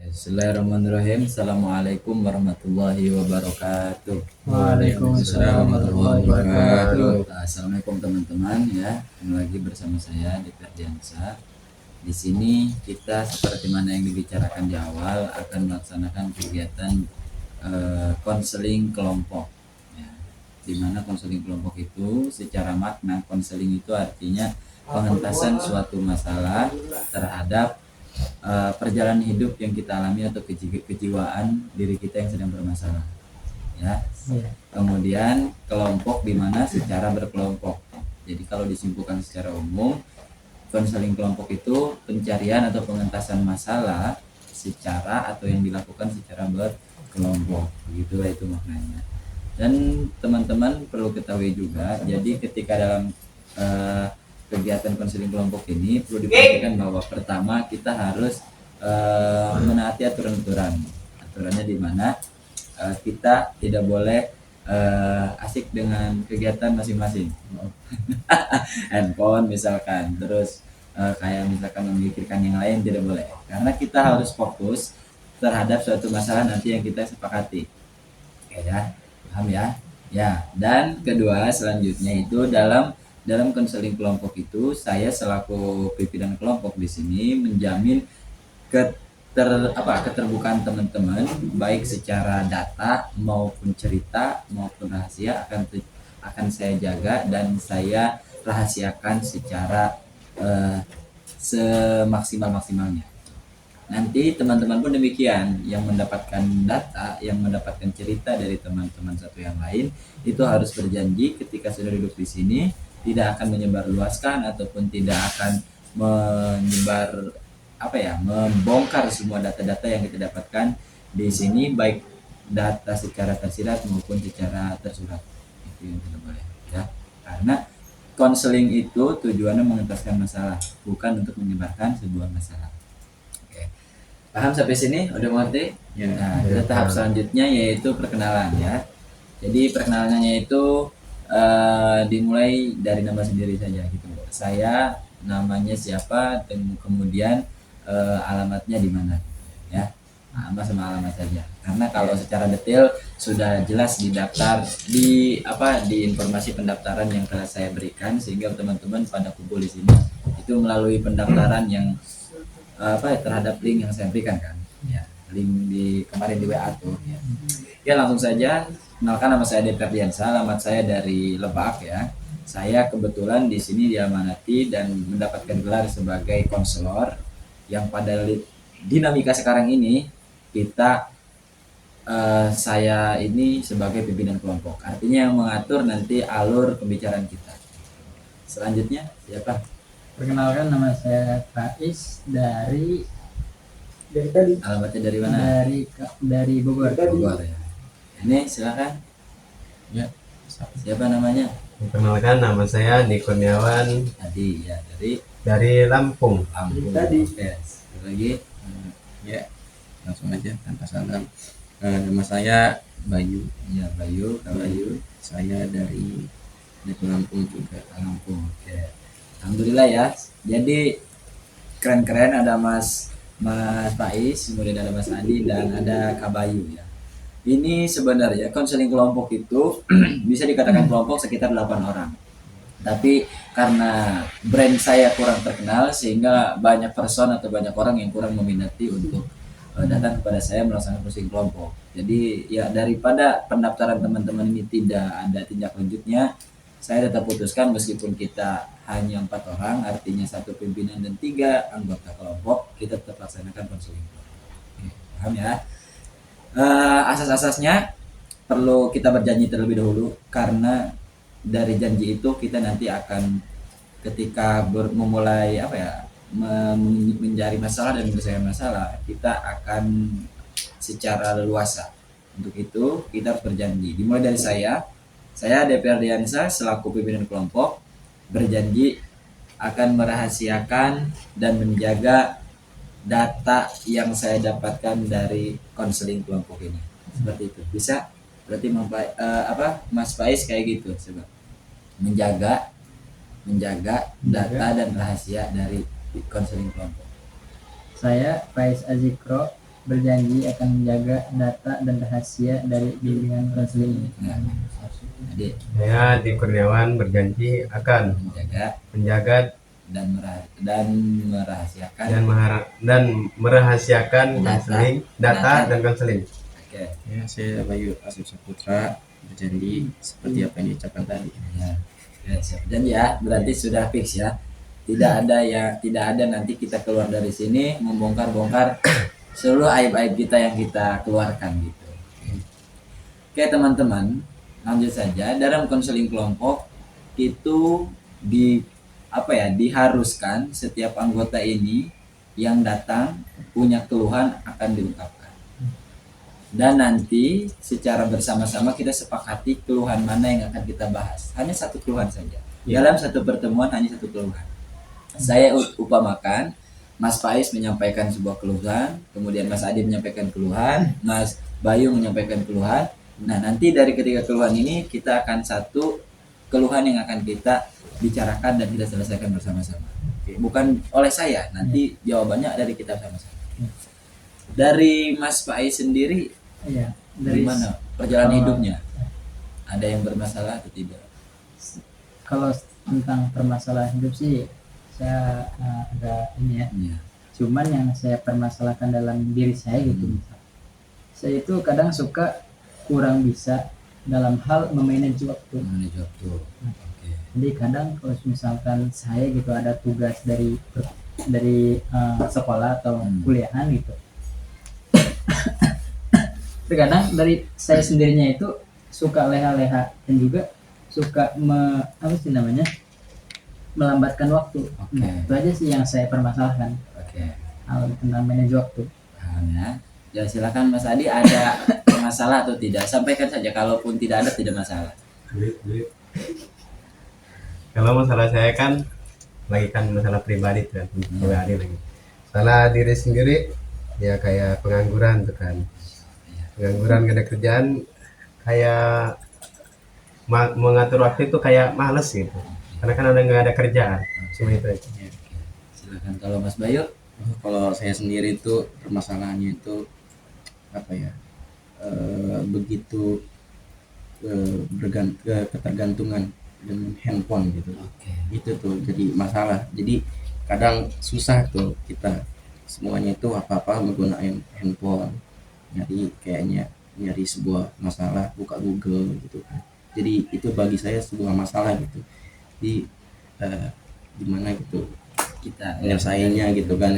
Bismillahirrahmanirrahim. Assalamualaikum warahmatullahi wabarakatuh. Waalaikumsalam warahmatullahi wabarakatuh. Assalamualaikum teman-teman ya. Kembali lagi bersama saya di Ferdiansa. Di sini kita seperti mana yang dibicarakan di awal akan melaksanakan kegiatan konseling kelompok. Ya. Di mana konseling kelompok itu secara makna konseling itu artinya pengentasan suatu masalah terhadap perjalanan hidup yang kita alami atau kejiwaan diri kita yang sedang bermasalah ya. Kemudian kelompok di mana secara berkelompok. Jadi kalau disimpulkan secara umum, konseling kelompok itu pencarian atau pengentasan masalah secara atau yang dilakukan secara berkelompok. Begitulah itu maknanya. Dan teman-teman perlu ketahui juga, jadi ketika dalam kegiatan konseling kelompok ini perlu diperhatikan bahwa pertama kita harus menaati aturan-aturan. Aturannya di mana kita tidak boleh asik dengan kegiatan masing-masing. Handphone misalkan, terus kayak misalkan memikirkan yang lain tidak boleh. Karena kita harus fokus terhadap suatu masalah nanti yang kita sepakati. Oke ya, paham ya? Ya, dan kedua selanjutnya itu dalam konseling kelompok itu saya selaku pimpinan kelompok di sini menjamin keterbukaan teman-teman baik secara data maupun cerita maupun rahasia akan saya jaga dan saya rahasiakan secara semaksimal-maksimalnya. Nanti teman-teman pun demikian, yang mendapatkan data, yang mendapatkan cerita dari teman-teman satu yang lain itu harus berjanji ketika sudah duduk di sini tidak akan menyebarluaskan ataupun tidak akan membongkar semua data-data yang kita dapatkan di sini, baik data secara tersirat maupun secara tersurat. Itu yang tidak boleh ya. Karena konseling itu tujuannya mengentaskan masalah, bukan untuk menyebarkan sebuah masalah. Oke. Paham sampai sini? Udah mengerti? Ya. Nah, ke tahap selanjutnya yaitu perkenalan ya. Jadi perkenalannya itu dimulai dari nama sendiri saja gitu. Saya namanya siapa dan kemudian alamatnya di mana ya. Nama sama alamat saja. Karena kalau secara detail sudah jelas di daftar di informasi pendaftaran yang telah saya berikan, sehingga teman-teman pada kumpul di sini itu melalui pendaftaran yang terhadap link yang saya berikan kan. Ya, link di kemarin di WA tuh ya. Ya langsung saja. Kenalkan, nama saya Ferdiansa, alamat saya dari Lebak ya. Saya kebetulan di sini diamanati dan mendapatkan gelar sebagai konselor yang pada dinamika sekarang ini saya ini sebagai pimpinan kelompok. Artinya yang mengatur nanti alur pembicaraan kita. Selanjutnya siapa? Perkenalkan, nama saya Faiz dari tadi. Alamatnya dari mana? Dari Bogor. Bogor ya. Ini silakan. Ya. Siapa namanya? Perkenalkan, nama saya Niko Kurniawan. Tadi ya dari Lampung. Tadi. Oke. Lagi. Ya, langsung aja tanpa salam. Nama saya Bayu. Ya, Bayu. Saya dari Lampung juga. Lampung. Oke. Alhamdulillah ya. Jadi keren-keren, ada Mas Faiz, kemudian ada Mas Adi dan ada Kak Bayu ya. Ini sebenarnya konseling kelompok itu bisa dikatakan kelompok sekitar 8 orang. Tapi karena brand saya kurang terkenal sehingga banyak person atau banyak orang yang kurang meminati untuk datang kepada saya melaksanakan konseling kelompok. Jadi ya daripada pendaftaran teman-teman ini tidak ada tindak lanjutnya, saya tetap putuskan meskipun kita hanya 4 orang, artinya 1 pimpinan dan 3 anggota kelompok, kita tetap laksanakan konseling kelompok. Paham ya? Asas-asasnya perlu kita berjanji terlebih dahulu, karena dari janji itu kita nanti akan ketika memulai mencari masalah dan menyelesaikan masalah, kita akan secara leluasa. Untuk itu kita harus berjanji. Dimulai dari saya Ferdiansa selaku pimpinan kelompok berjanji akan merahasiakan dan menjaga data yang saya dapatkan dari konseling kelompok ini. Seperti itu. Bisa? Berarti Mas Faiz kayak gitu coba. Menjaga data dan rahasia dari konseling kelompok. Saya Faiz Azikro berjanji akan menjaga data dan rahasia dari bimbingan konseling ini. Nah, jadi Saya di Kurniawan berjanji akan menjaga dan merahasiakan. dan merahasiakan konseling, data dan konseling. Oke. Ya, saya Bayu Asif Saputra berjanji seperti apa yang diucapkan tadi. Ya, siap. Janji ya, berarti sudah fix ya. Tidak ada nanti kita keluar dari sini membongkar-bongkar seluruh aib-aib kita yang kita keluarkan gitu. Oke teman-teman, lanjut saja. Dalam konseling kelompok itu diharuskan setiap anggota ini yang datang punya keluhan akan diungkapkan. Dan nanti secara bersama-sama kita sepakati keluhan mana yang akan kita bahas. Hanya satu keluhan saja. Dalam satu pertemuan hanya satu keluhan. Saya upamakan Mas Faiz menyampaikan sebuah keluhan, kemudian Mas Adi menyampaikan keluhan, Mas Bayu menyampaikan keluhan. Nah, nanti dari ketiga keluhan ini kita akan satu keluhan yang akan kita bicarakan dan kita selesaikan bersama-sama. Bukan oleh saya, nanti jawabannya dari kita sama-sama. Dari Mas Faiz sendiri, Iya, dari mana perjalanan hidupnya? Ada yang bermasalah atau tidak? Kalau tentang permasalahan hidup sih saya agak ini ya. Iya. Cuman yang saya permasalahkan dalam diri saya gitu. Saya itu kadang suka kurang bisa dalam hal memanage waktu. Memanage waktu. Oke. Jadi kadang kalau misalkan saya gitu ada tugas dari sekolah atau kuliahan gitu. Terkadang dari saya sendirinya itu suka leha-leha dan juga suka melambatkan waktu. Oke. Nah, itu aja sih yang saya permasalahkan. Oke. Hal tentang manage waktu. Paham ya. Ya silakan Mas Adi, ada masalah atau tidak? Sampaikan saja, kalaupun tidak ada tidak masalah. Kalau masalah saya kan masalah pribadi tuh kan, pribadi lagi. Salah diri sendiri ya kayak pengangguran tuh kan. Pengangguran gak ada kerjaan, kayak mengatur waktu itu kayak males gitu. Karena kan nggak ada kerjaan. Cuma itu aja. Silakan kalau Mas Bayu. Kalau saya sendiri itu permasalahannya itu begitu ketergantungan dengan handphone gitu. Itu tuh jadi masalah. Jadi kadang susah tuh kita semuanya itu apa-apa menggunakan handphone. Nyari sebuah masalah buka Google gitu kan. Jadi itu bagi saya sebuah masalah gitu. Di gimana gitu kita menyelesaikannya gitu kan.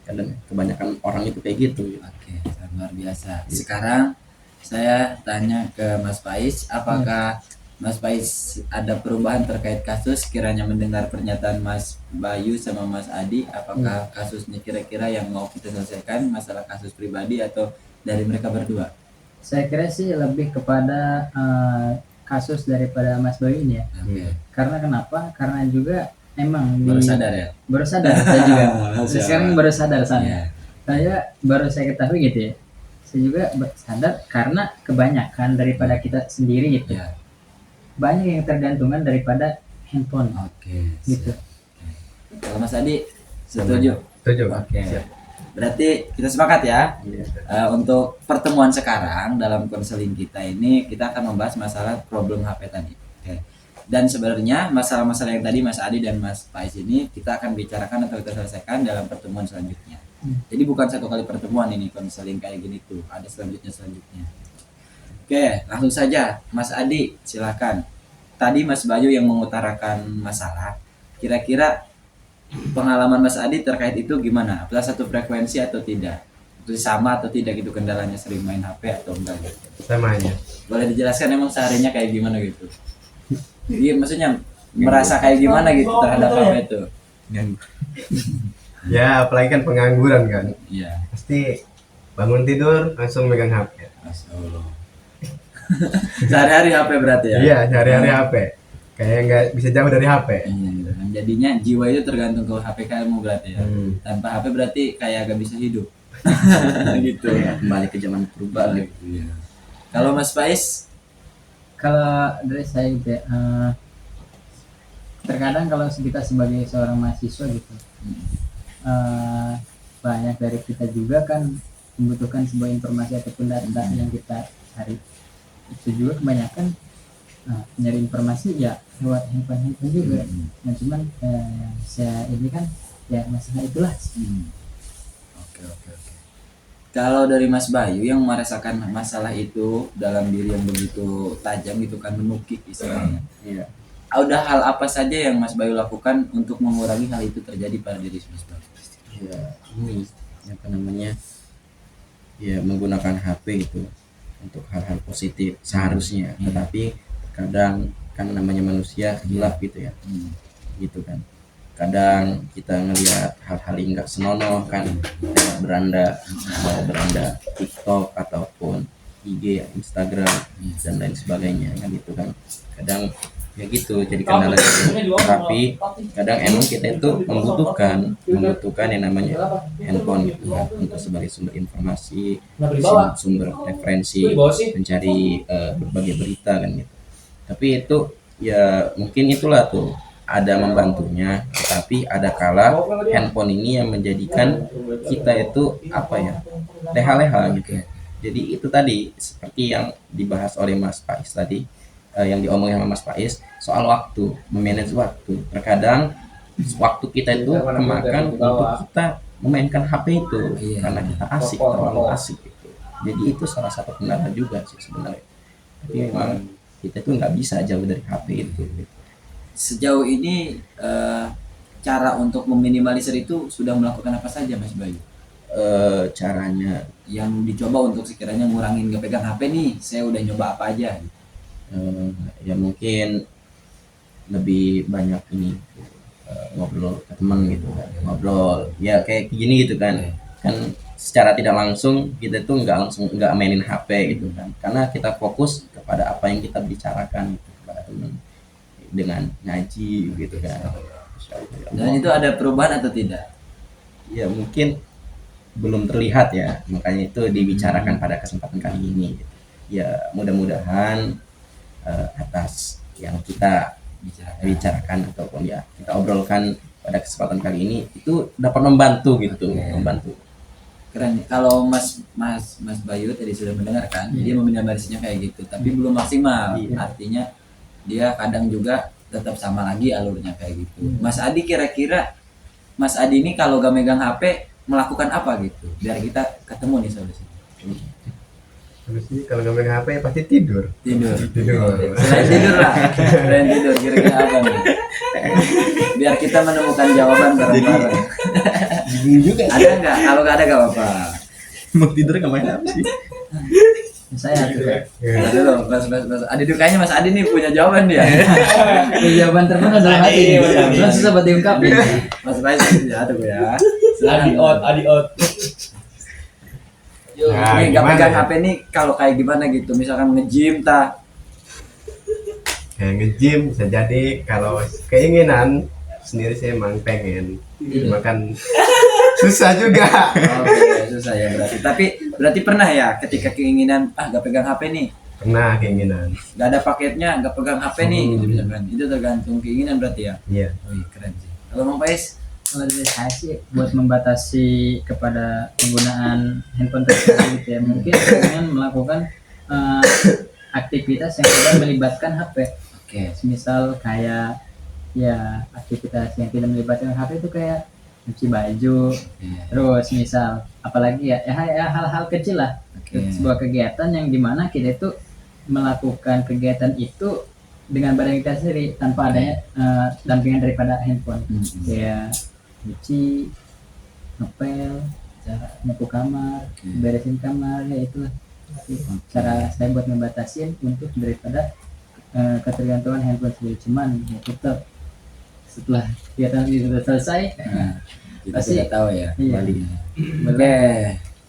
Kadang kebanyakan orang itu kayak gitu. Oke, luar biasa. Sekarang saya tanya ke Mas Faiz, apakah Mas Faiz ada perubahan terkait kasus kiranya mendengar pernyataan Mas Bayu sama Mas Adi? Apakah kasusnya kira-kira yang mau kita selesaikan masalah kasus pribadi atau dari mereka berdua? Saya kira sih lebih kepada kasus daripada Mas Bayu ini ya. Karena kenapa? Karena juga emang Baru sadar ya? Baru sadar saya juga. Siap. Sekarang baru sadar saya. Iya. Saya baru saya ketahui gitu ya. Saya juga sadar karena kebanyakan daripada kita sendiri gitu. Iya. Banyak yang tergantungan daripada handphone Oke. gitu. Siap. Kalau Mas Adi setuju? Setuju. Oke. Siap. Berarti kita sepakat ya. Iya. Untuk pertemuan sekarang dalam konseling kita ini kita akan membahas masalah problem HP tadi. Oke. Dan sebenarnya masalah-masalah yang tadi Mas Adi dan Mas Faiz ini kita akan bicarakan atau kita selesaikan dalam pertemuan selanjutnya. Jadi bukan satu kali pertemuan ini konseling kayak gini tuh, ada selanjutnya. Oke, langsung saja Mas Adi silakan. Tadi Mas Bayu yang mengutarakan masalah. Kira-kira pengalaman Mas Adi terkait itu gimana? Apakah satu frekuensi atau tidak? Itu sama atau tidak gitu kendalanya, sering main HP atau enggak gitu? Sama aja. Boleh dijelaskan emang seharinya kayak gimana gitu? Jadi maksudnya merasa kayak gimana gitu terhadap HP itu? Ya apalagi kan pengangguran kan. Iya. Pasti bangun tidur langsung megang HP. Masya Allah. Sehari-hari HP berarti ya? Iya, sehari-hari HP. Kayak nggak bisa jauh dari HP. Iya, gitu. Dan jadinya jiwa itu tergantung ke HP kamu berarti ya. Tanpa HP berarti kayak gak bisa hidup. Gitu. Kembali ke zaman purba gitu. Iya. Kalau Mas Faiz? Kalau dari saya gitu ya, terkadang kalau kita sebagai seorang mahasiswa gitu, banyak dari kita juga kan membutuhkan sebuah informasi ataupun data yang kita cari. Itu juga kebanyakan nyari informasi ya lewat handphone juga. Nah cuman saya ini kan ya masalah itulah. Oke. Kalau dari Mas Bayu yang merasakan masalah itu dalam diri yang begitu tajam gitu kan, menukik istilahnya. Iya. Ada hal apa saja yang Mas Bayu lakukan untuk mengurangi hal itu terjadi pada diri Mas Bayu? Ya ini apa namanya, ya menggunakan HP itu untuk hal-hal positif seharusnya, tetapi kadang kan namanya manusia hilaf gitu ya, gitu kan. Kadang kita ngelihat hal-hal yang nggak senonoh kan, lewat beranda TikTok ataupun IG, Instagram dan lain sebagainya kan, gitu kan. Kadang ya gitu jadi kendala gitu. Tapi kadang emang kita itu membutuhkan yang namanya handphone gitu kan, untuk sebagai sumber informasi, sumber referensi, mencari berbagai berita kan gitu. Tapi itu ya mungkin itulah tuh ada membantunya, tapi ada kala handphone ini yang menjadikan kita itu apa ya, leha-leha gitu. Jadi itu tadi seperti yang dibahas oleh Mas Faiz tadi, yang diomongin sama Mas Faiz soal waktu, memanage waktu. Terkadang waktu kita itu kemakan untuk kita memainkan HP itu karena kita asik, terlalu asik gitu. Jadi itu salah satu kendala juga sih sebenarnya. Tapi memang kita itu nggak bisa jauh dari HP itu gitu. Sejauh ini cara untuk meminimalisir itu sudah melakukan apa saja Mas Bayu? Caranya Yang dicoba untuk sekiranya ngurangin gak pegang HP nih, saya udah nyoba apa aja? ya mungkin lebih banyak ini ngobrol ke teman gitu kan, ngobrol ya kayak gini gitu kan. Kan secara tidak langsung kita tuh nggak mainin HP gitu kan, karena kita fokus kepada apa yang kita bicarakan gitu, kepada teman dengan ngaji gitu kan. Dan itu ada perubahan atau tidak? Ya mungkin belum terlihat ya, makanya itu dibicarakan pada kesempatan kali ini gitu. Ya mudah-mudahan atas yang kita bicarakan ataupun ya kita obrolkan pada kesempatan kali ini itu dapat membantu gitu. Membantu. Keren. Kalau Mas Bayu tadi sudah mendengarkan, dia meminimalisirnya kayak gitu, tapi belum maksimal. Artinya dia kadang juga tetap sama lagi alurnya kayak gitu. Mas Adi, kira-kira Mas Adi ini kalau gak megang HP melakukan apa gitu? Biar kita ketemu nih solusi. Solusi kalau nggak megang HP pasti tidur. Tidur. Selain Selain tidur kira-kira apa nih? Biar kita menemukan jawaban bareng-bareng. Bingung juga. Ada nggak? Kalau nggak ada nggak apa-apa. Mau tidur nggak main apa sih? Saya tuh Aduh loh, Mas Adi tuh kayaknya Mas Adi nih punya jawaban dia. jawaban terpenuh dalam hati. Cuma susah buat diungkapin. Mas Bayu ya tuh ya. Silakan. Adi out. Nah, Nih nggak gimana pegang ya? HP nih kalau kayak gimana gitu, misalkan nge-gym Kayak nge-gym bisa jadi, kalau keinginan sendiri saya emang pengen makan susah juga. Oke, susah ya berarti. Tapi berarti pernah ya ketika keinginan nggak pegang HP nih, Pernah keinginan. nggak ada paketnya, nggak pegang HP nih gitu misalkan. Itu tergantung keinginan berarti ya. Iya. Wih, keren sih. Kalau Bang Pais, Kalau dari saya sih buat membatasi kepada penggunaan handphone tersebut gitu ya, mungkin dengan melakukan aktivitas yang tidak melibatkan HP. oke. Misal kayak ya aktivitas yang tidak melibatkan HP itu kayak cuci baju, Iya. terus misal apalagi ya hal-hal kecil lah. Oke. Sebuah kegiatan yang dimana kita itu melakukan kegiatan itu dengan badan kita sendiri tanpa adanya dampingan daripada handphone. Kayak cuci, ngepel, nyapu kamar, beresin kamar, ya itulah cara saya buat ngebatasin untuk daripada ketergantungan handphone sendiri. Cuman ya tetap setelah kegiatan itu sudah selesai, Kita Pasti- sudah tahu ya. iya. Balik. Oke,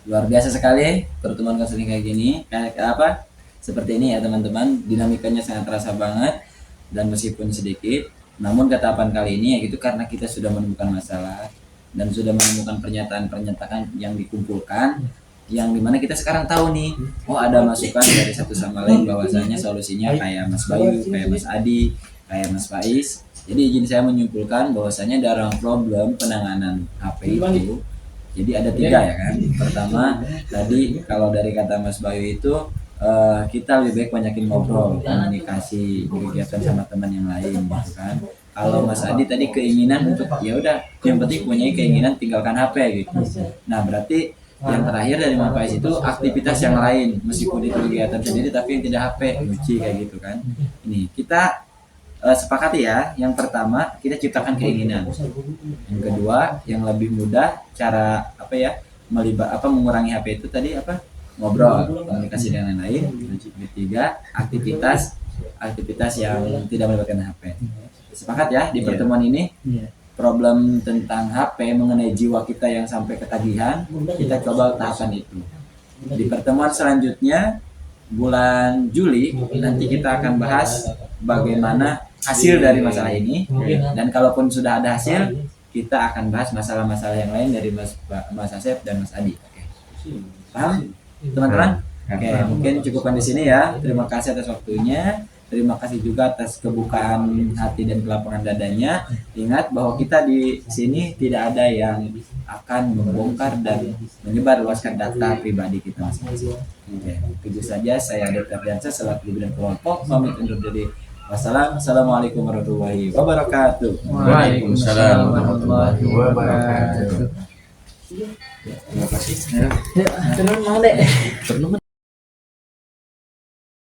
luar biasa sekali pertemuan konseling kayak gini. Kayak apa? Seperti ini ya teman-teman, dinamikanya sangat terasa banget dan meskipun sedikit, namun ketapan kali ini ya gitu karena kita sudah menemukan masalah dan sudah menemukan pernyataan-pernyataan yang dikumpulkan, yang dimana kita sekarang tahu nih, oh ada masukan dari satu sama lain bahwasanya solusinya kayak Mas Bayu, kayak Mas Adi, kayak Mas Faiz. Jadi izin saya menyimpulkan bahwasanya dalam problem penanganan HP itu Jadi ada 3 ya kan. Pertama tadi kalau dari kata Mas Bayu itu kita lebih baik banyakin ngobrol, komunikasi, kegiatan sama teman yang lain gitu kan. Kalau Mas Adi tadi keinginan untuk ya udah yang penting punya keinginan tinggalkan HP gitu. Nah berarti yang terakhir dari Mas Faiz itu aktivitas yang lain meskipun itu kegiatan sendiri tapi yang tidak HP, nyuci kayak gitu kan. Ini kita sepakati ya. Yang pertama kita ciptakan keinginan. Yang kedua yang lebih mudah cara mengurangi HP itu tadi ngobrol, komunikasi dengan lain. Ketiga aktivitas yang tidak melibatkan HP. Sepakat ya di pertemuan ini. Problem tentang HP mengenai jiwa kita yang sampai ketagihan, kita coba tahapan itu. Di pertemuan selanjutnya bulan Juli nanti kita akan bahas bagaimana hasil dari masalah ini, dan kalaupun sudah ada hasil kita akan bahas masalah-masalah yang lain dari Mas Asep dan Mas Adi. Oke. Paham teman-teman? Oke, mungkin cukupkan di sini ya. Terima kasih atas waktunya. Terima kasih juga atas kebukaan hati dan kelapangan dadanya. Ingat bahwa kita di sini tidak ada yang akan membongkar dan menyebarluaskan data pribadi kita masing-masing. Oke, itu saja. Saya Dr. Diansyah selaku pimpinan kelompok pamit undur diri. Wassalamualaikum warahmatullahi wabarakatuh. Waalaikumsalam warahmatullahi wabarakatuh. Terima kasih. Ya, terus mau deh.